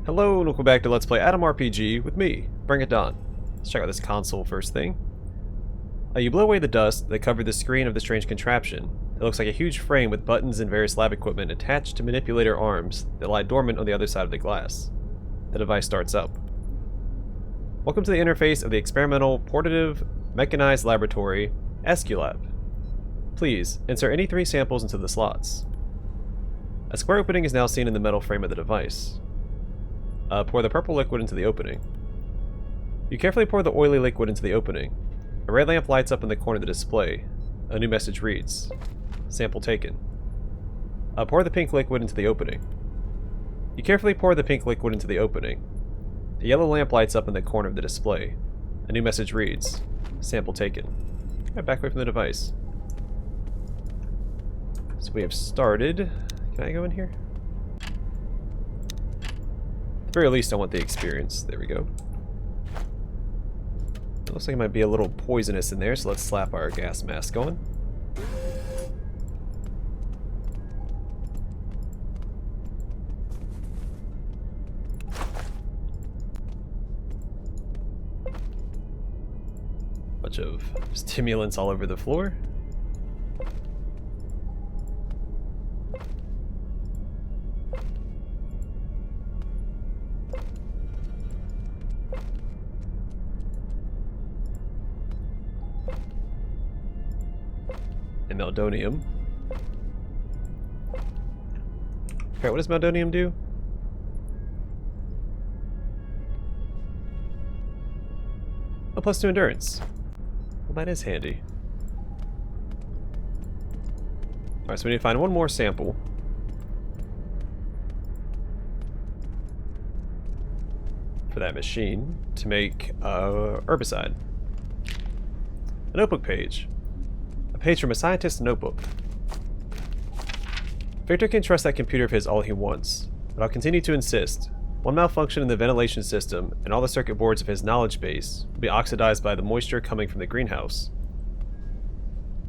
Hello and welcome back to Let's Play Atom RPG with me, Bring It Dawn. Let's check out this console first thing. You blow away the dust that covered the screen of the strange contraption. It looks like a huge frame with buttons and various lab equipment attached to manipulator arms that lie dormant on the other side of the glass. The device starts up. Welcome to the interface of the Experimental Portative Mechanized Laboratory, Esculap. Please, insert any 3 samples into the slots. A square opening is now seen in the metal frame of the device. Pour the purple liquid into the opening. You carefully pour the oily liquid into the opening. A red lamp lights up in the corner of the display. A new message reads, "Sample taken." Pour the pink liquid into the opening. You carefully pour the pink liquid into the opening. A yellow lamp lights up in the corner of the display. A new message reads, "Sample taken." Back away from the device. So we have started. Can I go in here? At the very least, I want the experience. There we go. It looks like it might be a little poisonous in there, so let's slap our gas mask on. Bunch of stimulants all over the floor. And meldonium. Okay, what does meldonium do? Oh, +2 endurance. Well, that is handy. Alright, so we need to find one more sample. For that machine to make herbicide. A notebook page. A page from a scientist's notebook. Victor can trust that computer of his all he wants, but I'll continue to insist. One malfunction in the ventilation system and all the circuit boards of his knowledge base will be oxidized by the moisture coming from the greenhouse.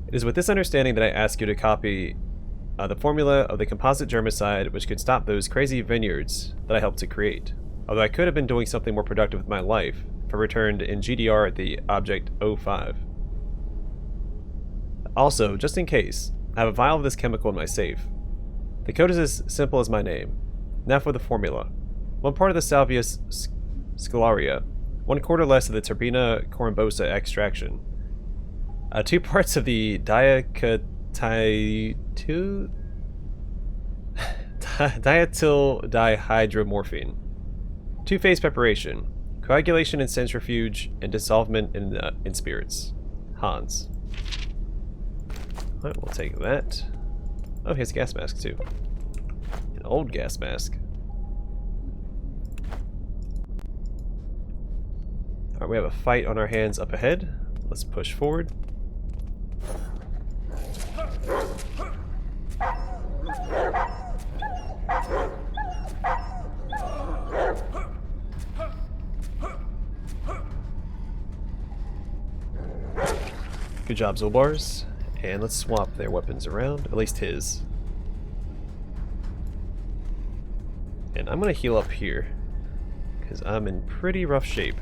It is with this understanding that I ask you to copy the formula of the composite germicide which could stop those crazy vineyards that I helped to create. Although I could have been doing something more productive with my life if I returned in GDR at the object 05. Also, just in case, I have a vial of this chemical in my safe. The code is as simple as my name. Now for the formula. 1 part of the Salvius scalaria, 1/4 less of the Turbina corymbosa extraction. 2 parts of the diatyl dihydromorphine. 2-phase preparation, coagulation in centrifuge, and dissolvement in spirits. Hans. Alright, we'll take that. Oh, here's a gas mask too. An old gas mask. Alright, we have a fight on our hands up ahead. Let's push forward. Good job, Zolbars. And let's swap their weapons around, at least his. And I'm gonna heal up here, because I'm in pretty rough shape.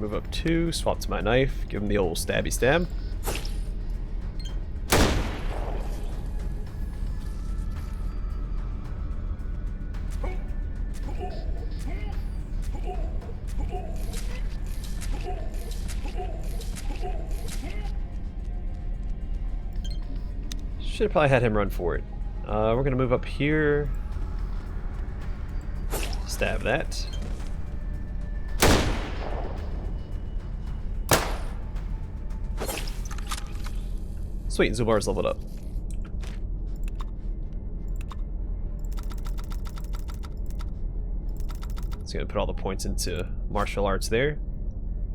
Move up 2, swap to my knife, give him the old stabby stab. Should have probably had him run for it. We're gonna move up here. Stab that. Sweet, Zubar's leveled up. Just gonna put all the points into martial arts there.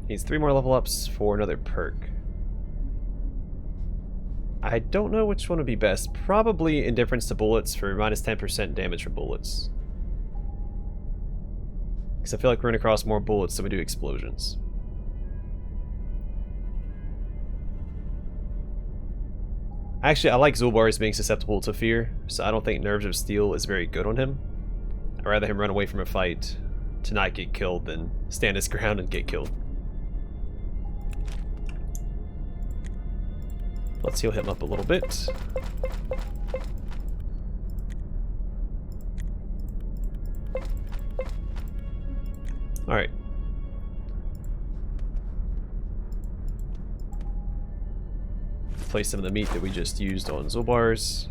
Needs 3 more level ups for another perk. I don't know which one would be best. Probably indifference to bullets for minus 10% damage from bullets. Because I feel like we're gonna cross more bullets than we do explosions. Actually, I like Zulbar's being susceptible to fear, so I don't think Nerves of Steel is very good on him. I'd rather him run away from a fight to not get killed than stand his ground and get killed. Let's heal him up a little bit. Alright. Place some of the meat that we just used on Zulbar's.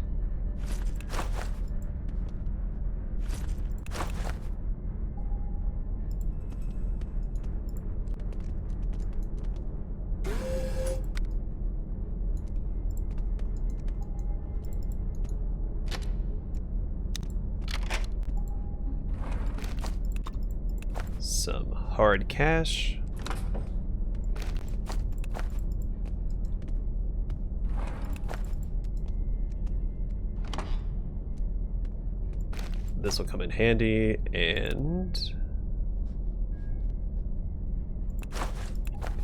Some hard cash. This will come in handy, and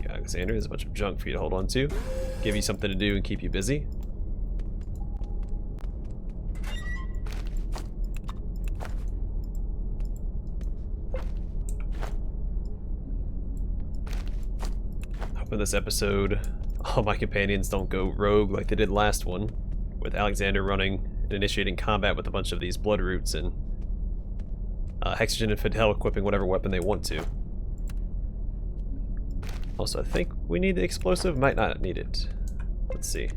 yeah, Alexander, there's a bunch of junk for you to hold on to. Give you something to do and keep you busy. Hoping this episode all my companions don't go rogue like they did last one, with Alexander running and initiating combat with a bunch of these bloodroots and Hexagen and Fidel equipping whatever weapon they want to. Also, I think we need the explosive. Might not need it. Let's see.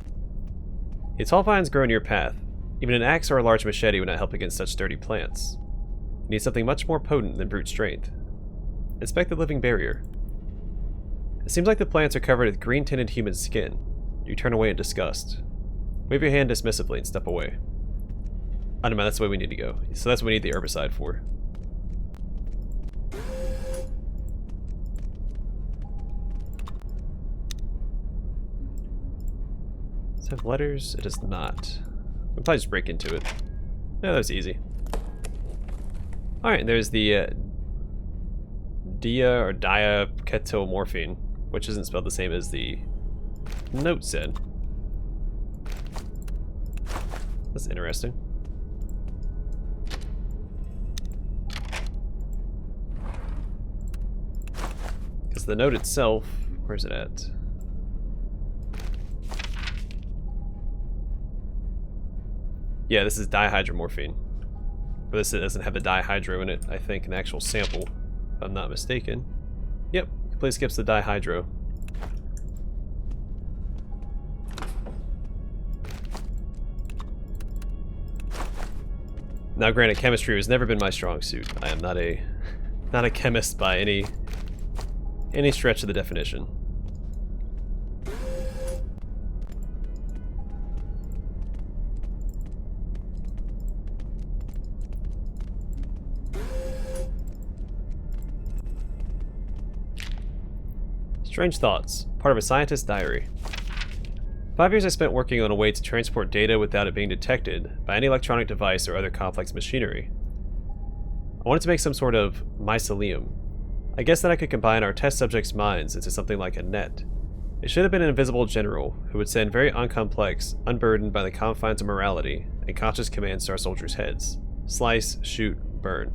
The tall vines grow in your path. Even an axe or a large machete would not help against such sturdy plants. You need something much more potent than brute strength. Inspect the living barrier. It seems like the plants are covered with green-tinted human skin. You turn away in disgust. Wave your hand dismissively and step away. I don't know, that's the way we need to go. So that's what we need the herbicide for. Does it have letters? It does not. We'll probably just break into it. Yeah, that was easy. Alright, there's the dia or diaketomorphine, which isn't spelled the same as the note said. That's interesting. Because the note itself, where's it at? Yeah, this is dihydromorphine. But this doesn't have the dihydro in it, I think, in the actual sample, if I'm not mistaken. Yep, completely skips the dihydro. Now granted, chemistry has never been my strong suit. I am not a chemist by any stretch of the definition. Strange thoughts, part of a scientist's diary. 5 years I spent working on a way to transport data without it being detected by any electronic device or other complex machinery. I wanted to make some sort of mycelium. I guess that I could combine our test subjects' minds into something like a net. It should have been an invisible general who would send very uncomplex, unburdened by the confines of morality, and conscious commands to our soldiers' heads. Slice, shoot, burn.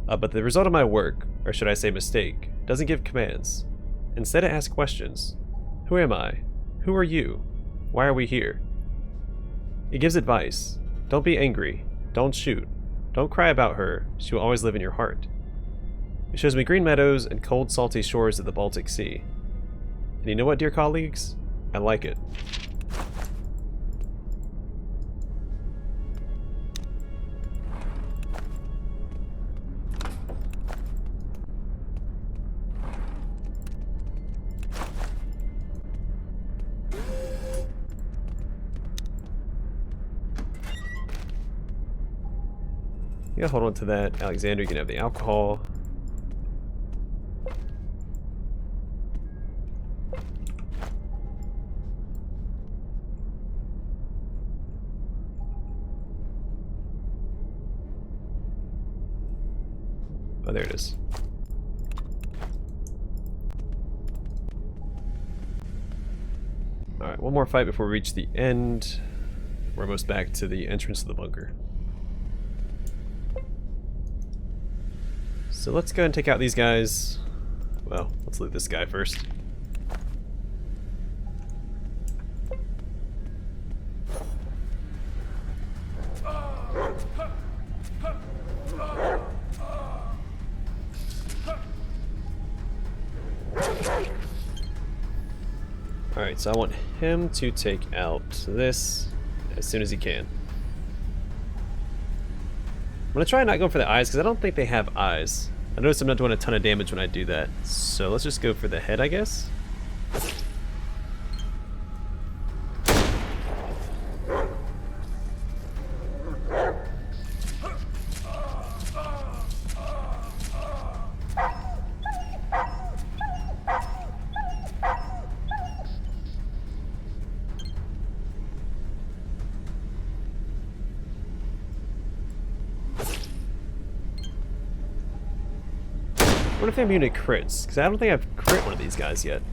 But the result of my work, or should I say mistake, doesn't give commands. Instead it asks questions. Who am I? Who are you? Why are we here? It gives advice. Don't be angry. Don't shoot. Don't cry about her. She will always live in your heart. It shows me green meadows and cold, salty shores of the Baltic Sea. And you know what, dear colleagues? I like it. Yeah, hold on to that. Alexander, you can have the alcohol. Oh, there it is. Alright, one more fight before we reach the end. We're almost back to the entrance of the bunker. So let's go ahead and take out these guys. Well, let's loot this guy first. Alright, so I want him to take out this as soon as he can. I'm going to try not going for the eyes because I don't think they have eyes. I notice I'm not doing a ton of damage when I do that. So let's just go for the head, I guess. I wonder if they're immune to crits, because I don't think I've crit one of these guys yet.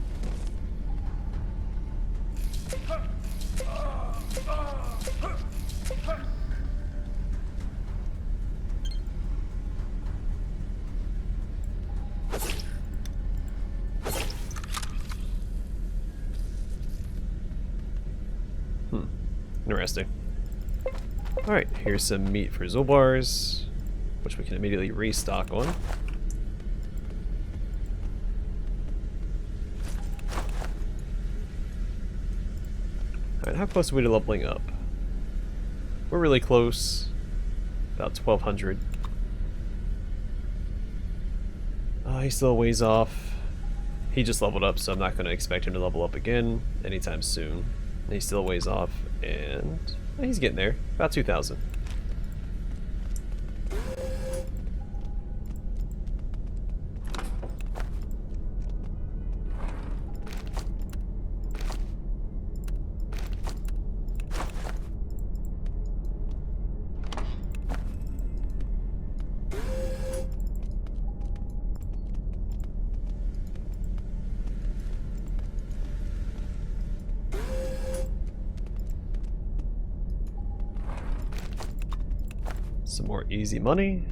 Interesting. Alright, here's some meat for Zolbars, which we can immediately restock on. Alright, how close are we to leveling up? We're really close. About 1200. He's still a ways off. He just leveled up, so I'm not going to expect him to level up again anytime soon. He's still a ways off, and he's getting there. About 2000. Some more easy money.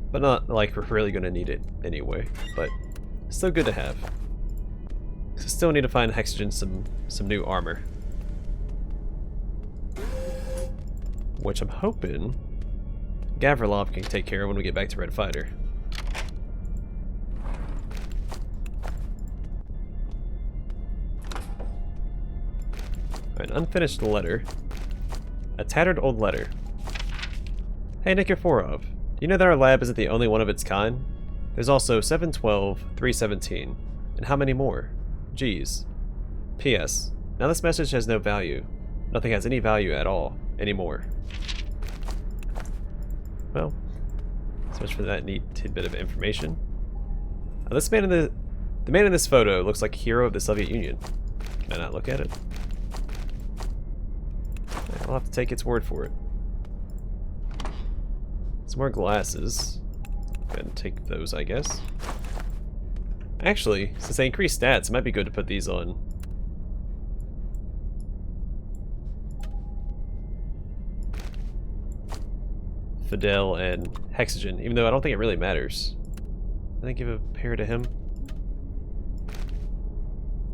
But not like we're really going to need it anyway, but still good to have. So still need to find Hexagen some new armor. Which I'm hoping Gavrilov can take care of when we get back to Red Fighter. An unfinished letter. A tattered old letter. Hey Nikiforov, do you know that our lab isn't the only one of its kind? There's also 712, 317, and how many more? Geez. P.S. Now this message has no value. Nothing has any value at all, anymore. Well, so much for that neat tidbit of information. This man in the man in this photo looks like a hero of the Soviet Union. Can I not look at it? I'll have to take its word for it. Some more glasses. Go ahead and take those, I guess. Actually, since they increase stats, it might be good to put these on. Fidel and Hexagen, even though I don't think it really matters. I think give a pair to him.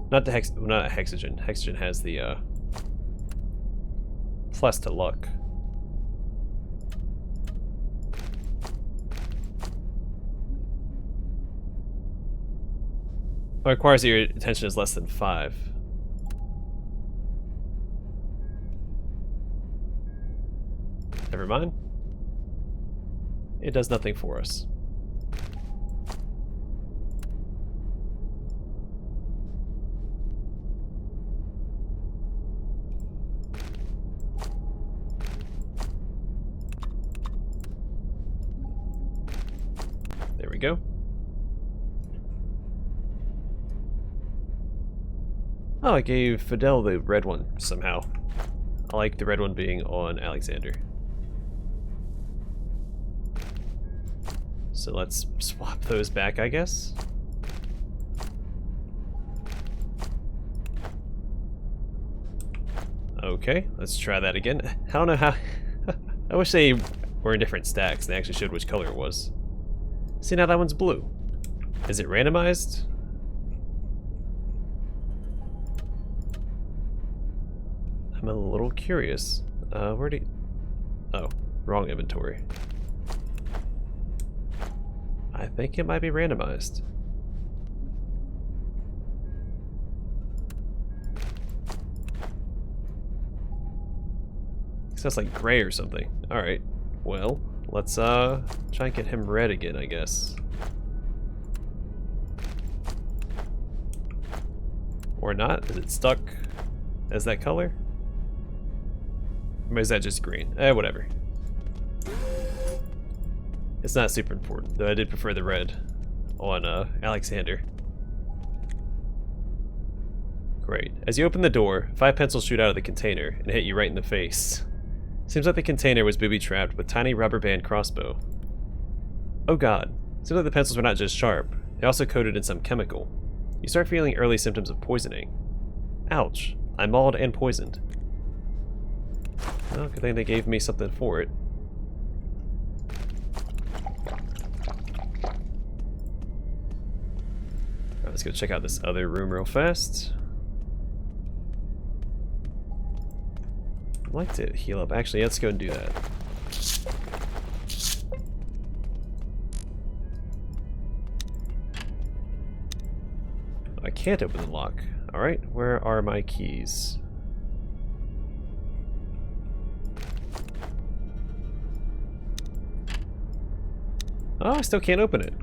Not to not Hexagen. Hexagen has the plus to luck. It requires that your attention is less than 5. Never mind. It does nothing for us. we go. Oh, I gave Fidel the red one somehow. I like the red one being on Alexander. So let's swap those back, I guess. Okay, let's try that again. I don't know how... I wish they were in different stacks and they actually showed which color it was. See, now that one's blue. Is it randomized? I'm a little curious. Where do you... Oh, wrong inventory. I think it might be randomized. Sounds like gray or something. Alright, well, let's try and get him red again, I guess. Or not? Is it stuck as that color? Or is that just green? Whatever. It's not super important, though I did prefer the red on Alexander. Great. As you open the door, 5 pencils shoot out of the container and hit you right in the face. Seems like the container was booby-trapped with tiny rubber band crossbow. Oh god. Seems like the pencils were not just sharp, they also coated in some chemical. You start feeling early symptoms of poisoning. Ouch. I'm mauled and poisoned. Well, good thing they gave me something for it. Alright, let's go check out this other room real fast. I'd like to heal up. Actually, let's go and do that. I can't open the lock. Alright, where are my keys? Oh, I still can't open it.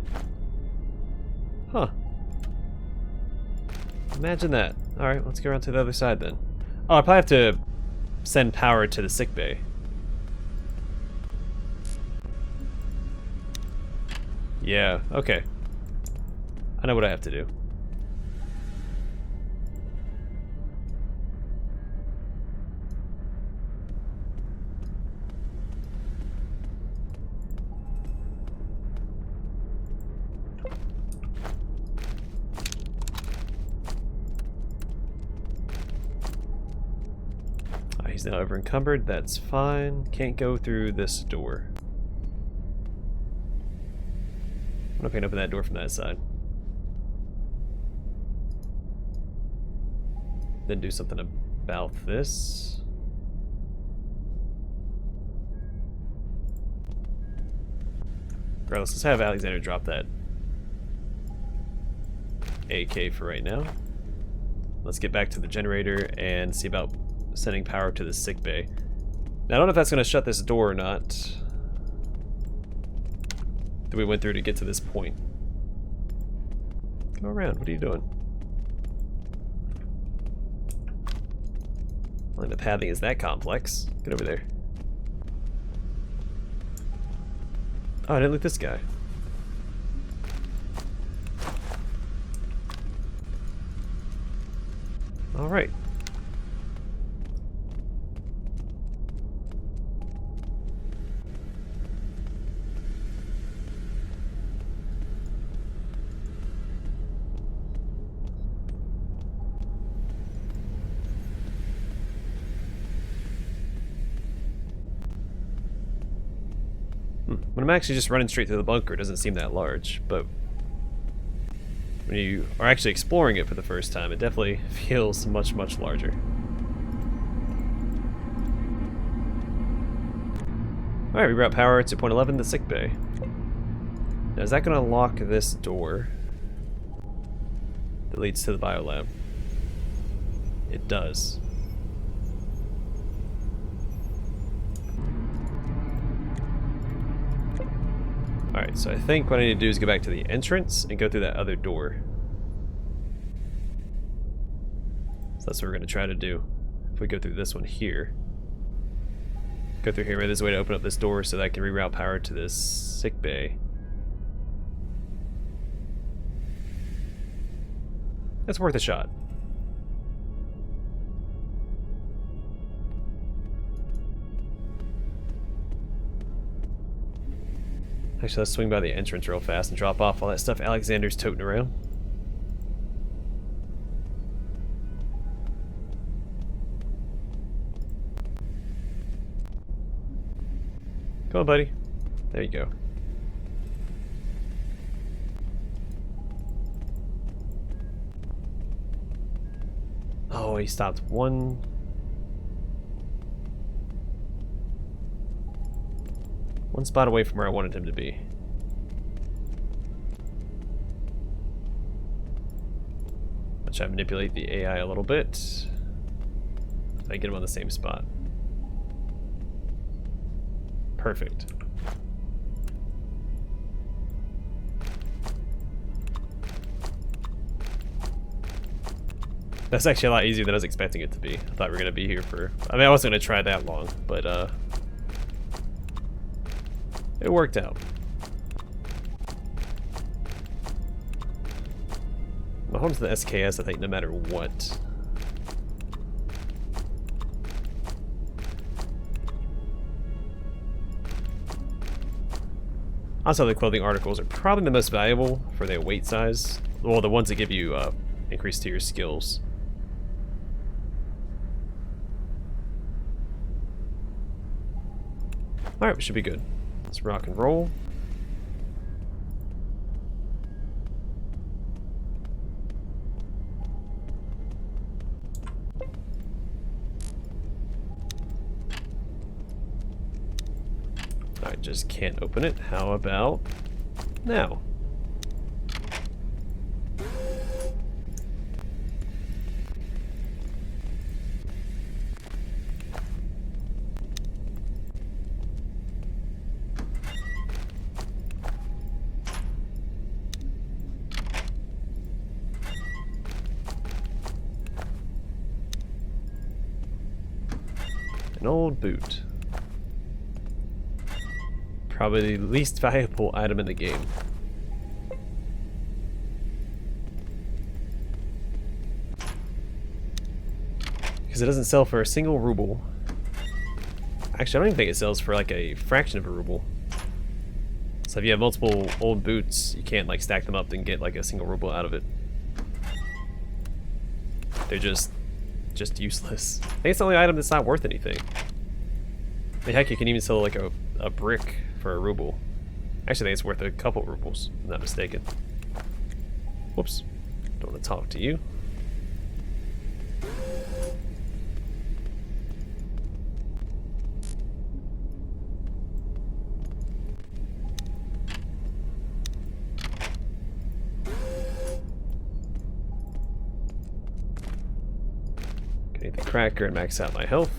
Huh. Imagine that. Alright, let's go around to the other side then. Oh, I probably have to send power to the sickbay. Yeah, okay. I know what I have to do. He's now over encumbered, that's fine. Can't go through this door. I'm not gonna open that door from that side. Then do something about this. Regardless, let's have Alexander drop that AK for right now. Let's get back to the generator and see about sending power to the sickbay. Now I don't know if that's going to shut this door or not that we went through to get to this point. Go around, what are you doing? Well, the pathing is that complex. Get over there. Oh, I didn't loot this guy. Alright. When I'm actually just running straight through the bunker, it doesn't seem that large, but when you are actually exploring it for the first time, it definitely feels much, much larger. Alright, reroute power to point 11, the sickbay. Now, is that going to lock this door that leads to the biolab? It does. Alright, so I think what I need to do is go back to the entrance and go through that other door. So that's what we're going to try to do. If we go through this one here. Go through here, maybe there's a way to open up this door so that I can reroute power to this sick bay. It's worth a shot. Actually, let's swing by the entrance real fast and drop off all that stuff Alexander's toting around. Come on, buddy. There you go. Oh, he stopped one spot away from where I wanted him to be. I'll try to manipulate the AI a little bit. I get him on the same spot. Perfect. That's actually a lot easier than I was expecting it to be. I thought we were going to be here for... I mean, I wasn't going to try that long, but it worked out. My home's the SKS, I think, no matter what. Also, the clothing articles are probably the most valuable for their weight size. Well, the ones that give you increase to your skills. Alright, we should be good. Let's rock and roll. I just can't open it. How about now? An old boot. Probably the least valuable item in the game. Because it doesn't sell for a single ruble. Actually, I don't even think it sells for like a fraction of a ruble. So if you have multiple old boots, you can't like stack them up and get like a single ruble out of it. They're just useless. I think it's the only item that's not worth anything. I mean, heck, you can even sell like a brick for a ruble. Actually, I think it's worth a couple rubles, if I'm not mistaken. Whoops. Don't want to talk to you. Okay, the cracker and max out my health.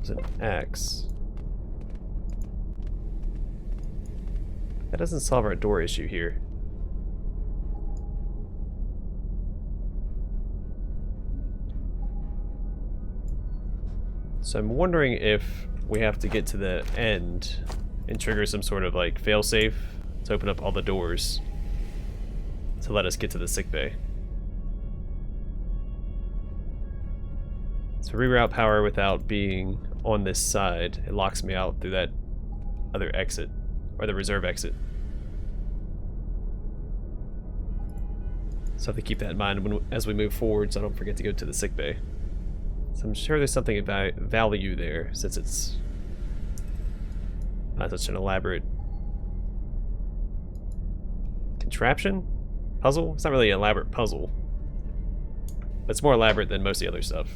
An axe. That doesn't solve our door issue here. So I'm wondering if we have to get to the end and trigger some sort of like failsafe to open up all the doors to let us get to the sickbay. So reroute power without being on this side, it locks me out through that other exit, or the reserve exit. So I have to keep that in mind as we move forward so I don't forget to go to the sickbay. So I'm sure there's something about value there since it's not such an elaborate contraption? Puzzle? It's not really an elaborate puzzle, but it's more elaborate than most of the other stuff.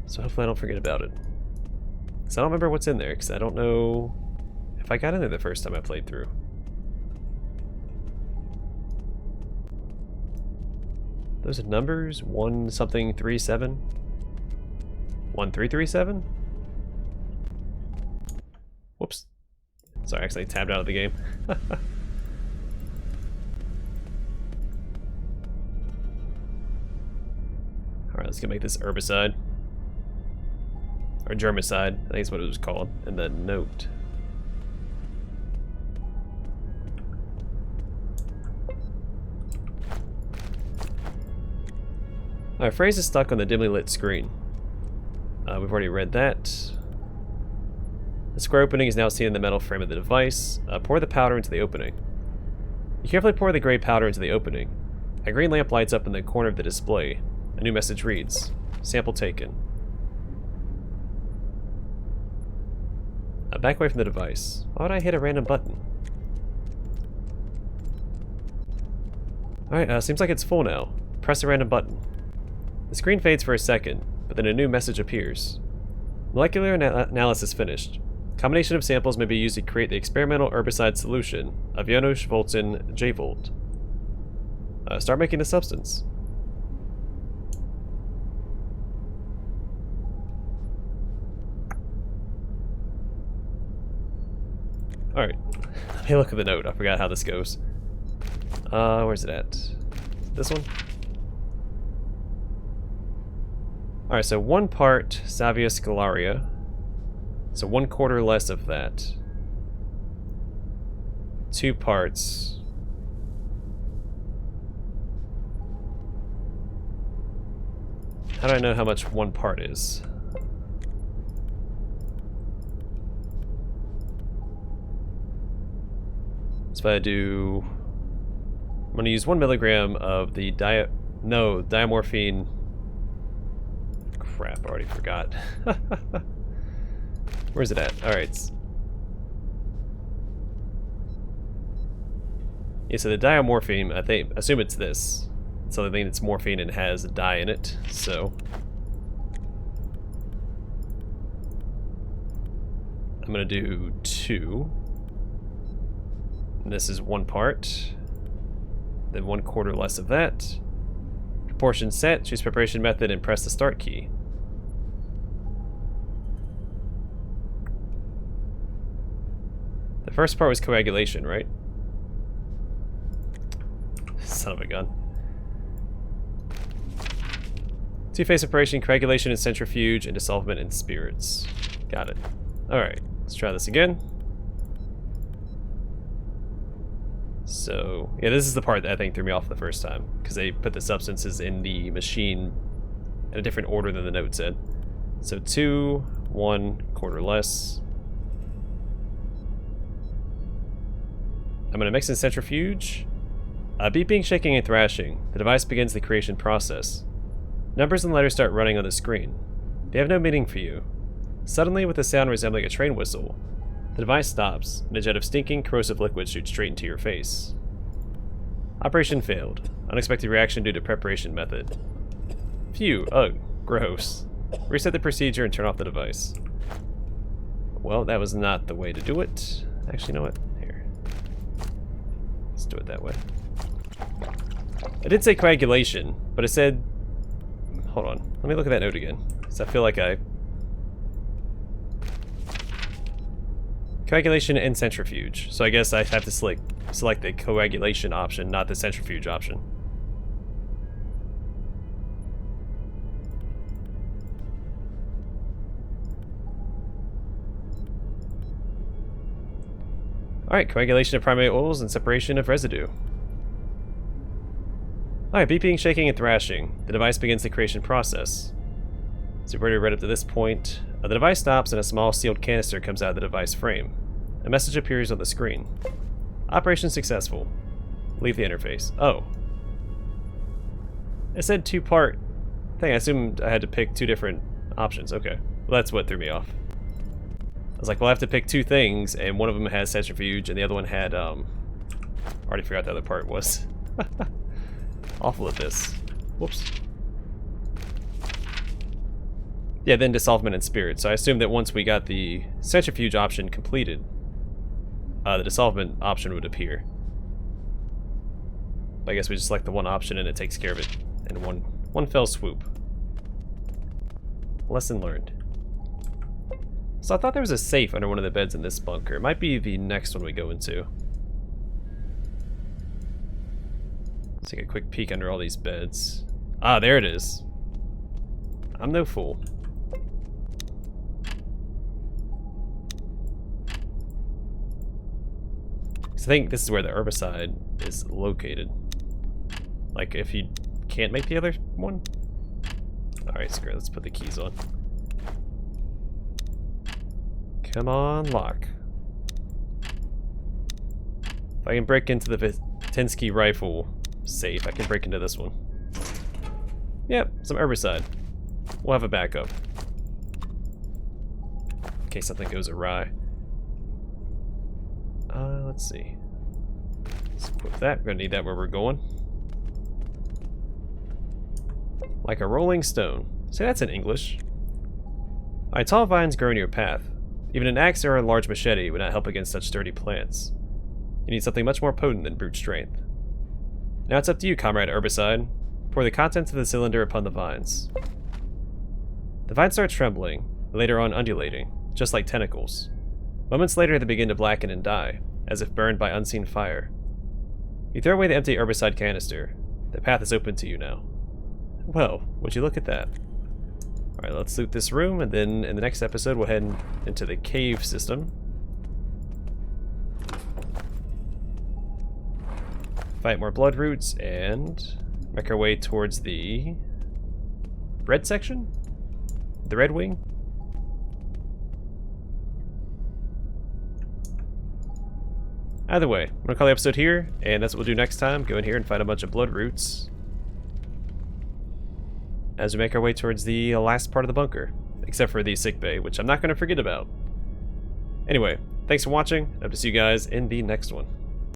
So hopefully I don't forget about it. Because I don't remember what's in there, because I don't know if I got in there the first time I played through. Those are numbers? 1 something 37? 1337? Whoops. Sorry, I accidentally tabbed out of the game. Alright, let's go make this herbicide. Or germicide, I think is what it was called. And the note. Alright, phrase is stuck on the dimly lit screen. We've already read that. The square opening is now seen in the metal frame of the device. Pour the powder into the opening. You carefully pour the gray powder into the opening. A green lamp lights up in the corner of the display. A new message reads, "Sample taken." Back away from the device. Why would I hit a random button? Alright, seems like it's full now. Press a random button. The screen fades for a second, but then a new message appears. Molecular analysis finished. Combination of samples may be used to create the experimental herbicide solution of Janusz Volton J-Volt. Start making the substance. Alright, let me look at the note. I forgot how this goes. Where's it at? This one? Alright, so 1 part Savia scalaria. So 1/4 less of that. 2 parts. How do I know how much 1 part is? So if I do... I'm going to use 1 milligram of the diamorphine... Crap, I already forgot. Where's it at? Alright. Yeah, so the diamorphine, I assume it's this. So I think it's morphine and has a dye in it, so... I'm gonna do 2. And this is 1 part. Then 1/4 less of that. Proportion set, choose preparation method, and press the start key. The first part was coagulation, right? Son of a gun. 2-phase separation, coagulation and centrifuge, and dissolvement in spirits. Got it. Alright, let's try this again. So, yeah, this is the part that I think threw me off the first time, because they put the substances in the machine in a different order than the note said. So 2, 1/4 less. I'm going to mix in centrifuge. Beeping, shaking, and thrashing. The device begins the creation process. Numbers and letters start running on the screen. They have no meaning for you. Suddenly, with a sound resembling a train whistle, the device stops, and a jet of stinking, corrosive liquid shoots straight into your face. Operation failed. Unexpected reaction due to preparation method. Phew, ugh, gross. Reset the procedure and turn off the device. Well, that was not the way to do it. Actually, you know what? Here. Let's do it that way. I did say coagulation, but it said... Hold on. Let me look at that note again, because I feel like I... Coagulation and centrifuge. So I guess I have to select the coagulation option, not the centrifuge option. Alright, coagulation of primary oils and separation of residue. Alright, beeping, shaking, and thrashing. The device begins the creation process. So we've already read up to this point. The device stops and a small sealed canister comes out of the device frame. A message appears on the screen. Operation successful. Leave the interface. Oh. It said 2-part thing. I assumed I had to pick 2 different options. Okay. Well, that's what threw me off. I was like, well, I have to pick 2 things, and one of them has centrifuge, and the other one had, already forgot the other part was. Awful at this. Whoops. Yeah, then dissolvement in spirit. So I assumed that once we got the centrifuge option completed, the dissolvement option would appear. But I guess we just select the one option and it takes care of it in one fell swoop. Lesson learned. So I thought there was a safe under one of the beds in this bunker. It might be the next one we go into. Let's take a quick peek under all these beds. Ah, there it is. I'm no fool. So I think this is where the herbicide is located. Like, if you can't make the other one? Alright, screw it. Let's put the keys on. Come on, lock. If I can break into the Vitinsky rifle safe, I can break into this one. Yep, some herbicide. We'll have a backup. In case something goes awry. Let's see. Let's equip that. We're gonna need that where we're going. Like a rolling stone. Say that's in English. Alright, tall vines grow in your path. Even an axe or a large machete would not help against such sturdy plants. You need something much more potent than brute strength. Now it's up to you, Comrade Herbicide. Pour the contents of the cylinder upon the vines. The vines start trembling, later on undulating, just like tentacles. Moments later they begin to blacken and die, as if burned by unseen fire. You throw away the empty herbicide canister. The path is open to you now. Well, would you look at that? Alright, let's loot this room, and then in the next episode we'll head into the cave system. Fight more bloodroots, and make our way towards the red section? The red wing? Either way, I'm gonna call the episode here, and that's what we'll do next time. Go in here and find a bunch of bloodroots as we make our way towards the last part of the bunker, except for the sickbay, which I'm not gonna forget about. Anyway, thanks for watching. I hope to see you guys in the next one.